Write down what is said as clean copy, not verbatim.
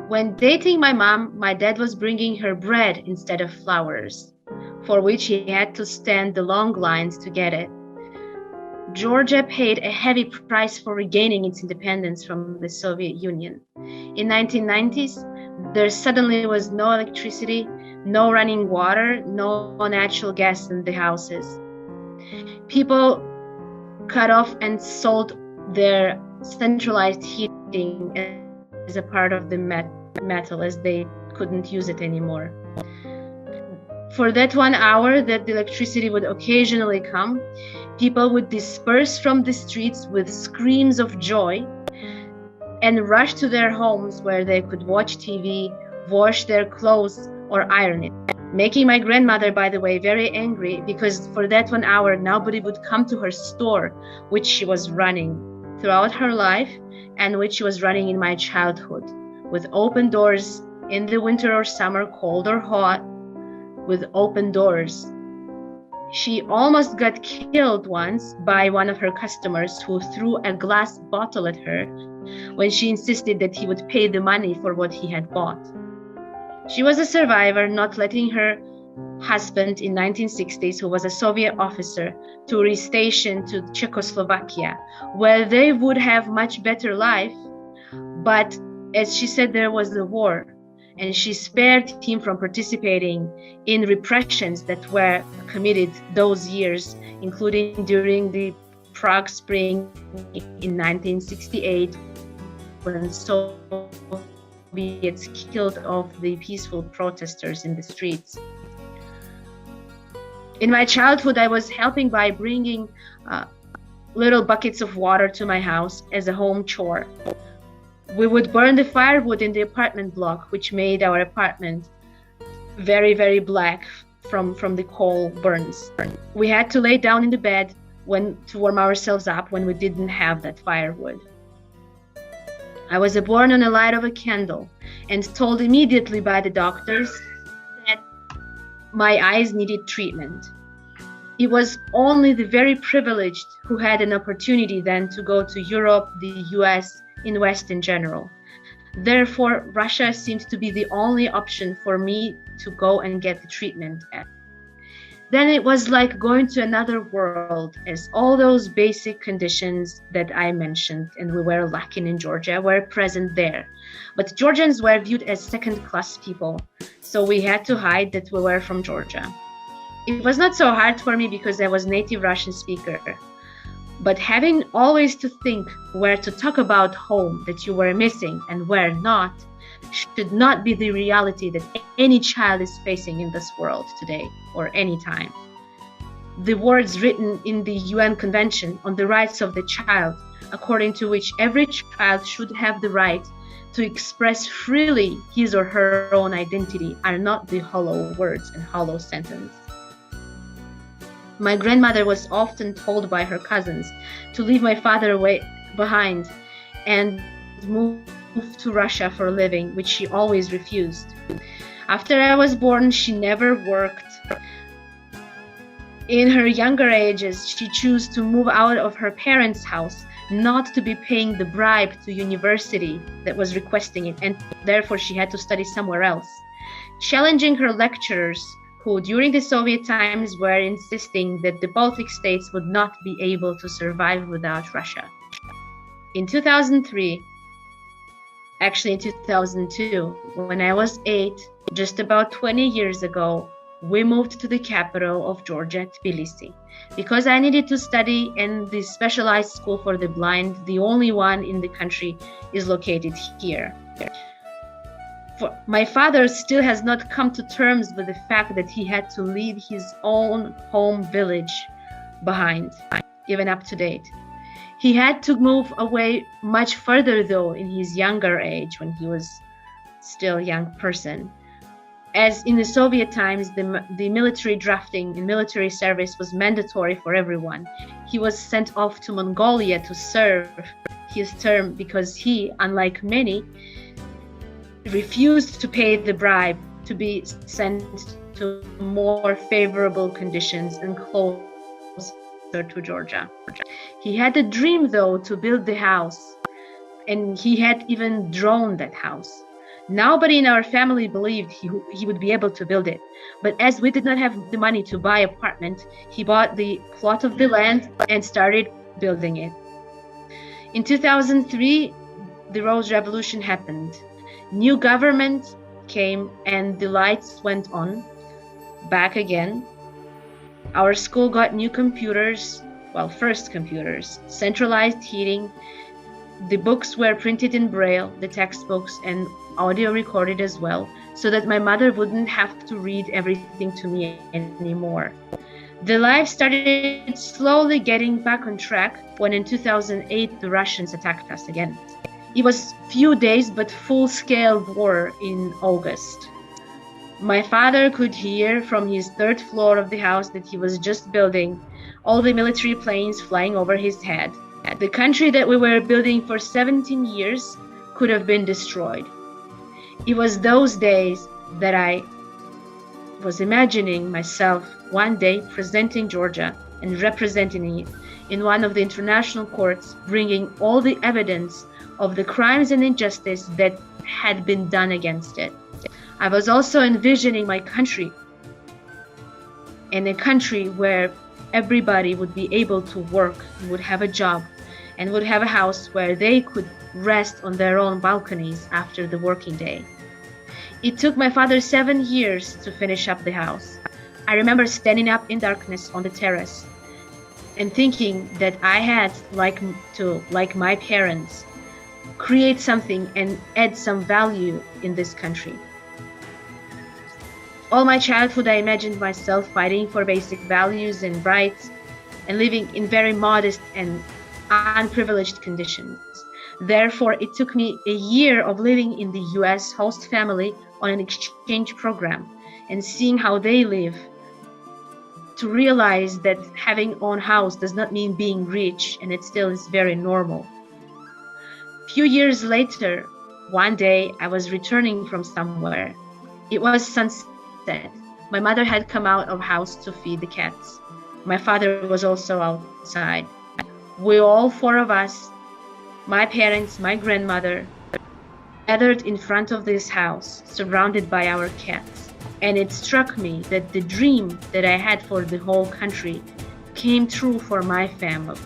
When dating my mom, my dad was bringing her bread instead of flowers, for which he had to stand the long lines to get it. Georgia paid a heavy price for regaining its independence from the Soviet Union. In 1990s, there suddenly was no electricity, no running water, no natural gas in the houses. People cut off and sold their centralized heating as a part of the metal, as they couldn't use it anymore. For that 1 hour that the electricity would occasionally come, people would disperse from the streets with screams of joy and rush to their homes where they could watch TV, wash their clothes, or iron it. Making my grandmother, by the way, very angry, because for that 1 hour, nobody would come to her store, which she was running throughout her life and which she was running in my childhood, with open doors in the winter or summer, cold or hot, with open doors. She almost got killed once by one of her customers who threw a glass bottle at her when she insisted that he would pay the money for what he had bought. She was a survivor, not letting her husband in 1960s, who was a Soviet officer, to restation to Czechoslovakia, where they would have much better life. But as she said, there was the war, and she spared him from participating in repressions that were committed those years, including during the Prague Spring in 1968, when Soviets killed off the peaceful protesters in the streets. In my childhood, I was helping by bringing little buckets of water to my house as a home chore. We would burn the firewood in the apartment block, which made our apartment very, very black from the coal burns. We had to lay down in the bed to warm ourselves up when we didn't have that firewood. I was born on the light of a candle and told immediately by the doctors that my eyes needed treatment. It was only the very privileged who had an opportunity then to go to Europe, the US, in West in general. Therefore, Russia seemed to be the only option for me to go and get the treatment at. Then it was like going to another world, as all those basic conditions that I mentioned and we were lacking in Georgia were present there. But Georgians were viewed as second-class people, so we had to hide that we were from Georgia. It was not so hard for me because I was native Russian speaker. But having always to think where to talk about home that you were missing and where not should not be the reality that any child is facing in this world today or any time. The words written in the UN Convention on the Rights of the Child, according to which every child should have the right to express freely his or her own identity, are not the hollow words and hollow sentence. My grandmother was often told by her cousins to leave my father behind and move to Russia for a living, which she always refused. After I was born, she never worked. In her younger ages, she chose to move out of her parents' house, not to be paying the bribe to university that was requesting it, and therefore she had to study somewhere else, challenging her lecturers who during the Soviet times were insisting that the Baltic states would not be able to survive without Russia. In 2003, actually in 2002, when I was 8, just about 20 years ago, we moved to the capital of Georgia, Tbilisi, because I needed to study, and the specialized school for the blind, the only one in the country, is located here. My father still has not come to terms with the fact that he had to leave his own home village behind, even up to date. He had to move away much further, though, in his younger age, when he was still a young person. As in the Soviet times, the military drafting and military service was mandatory for everyone. He was sent off to Mongolia to serve his term because he, unlike many, refused to pay the bribe to be sent to more favorable conditions and closer to Georgia. He had a dream, though, to build the house and he had even drawn that house. Nobody in our family believed he would be able to build it. But as we did not have the money to buy an apartment, he bought the plot of the land and started building it. In 2003, the Rose Revolution happened. New government came and the lights went on back again. Our school got new computers, well, first computers, centralized heating. The books were printed in Braille, the textbooks, and audio recorded as well, so that my mother wouldn't have to read everything to me anymore. The life started slowly getting back on track when in 2008 the Russians attacked us again. It was few days but full-scale war in August. My father could hear from his third floor of the house that he was just building all the military planes flying over his head. The country that we were building for 17 years could have been destroyed. It was those days that I was imagining myself one day presenting Georgia and representing it in one of the international courts, bringing all the evidence of the crimes and injustice that had been done against it. I was also envisioning my country, in a country where everybody would be able to work, would have a job, and would have a house where they could rest on their own balconies after the working day. It took my father 7 years to finish up the house. I remember standing up in darkness on the terrace and thinking that I had, like my parents, create something and add some value in this country. All my childhood, I imagined myself fighting for basic values and rights and living in very modest and unprivileged conditions. Therefore, it took me a year of living in the US host family on an exchange program and seeing how they live to realize that having own house does not mean being rich, and it still is very normal. Few years later, one day I was returning from somewhere. It was sunset. My mother had come out of house to feed the cats. My father was also outside. We all four of us, my parents, my grandmother, gathered in front of this house, surrounded by our cats. And it struck me that the dream that I had for the whole country came true for my family.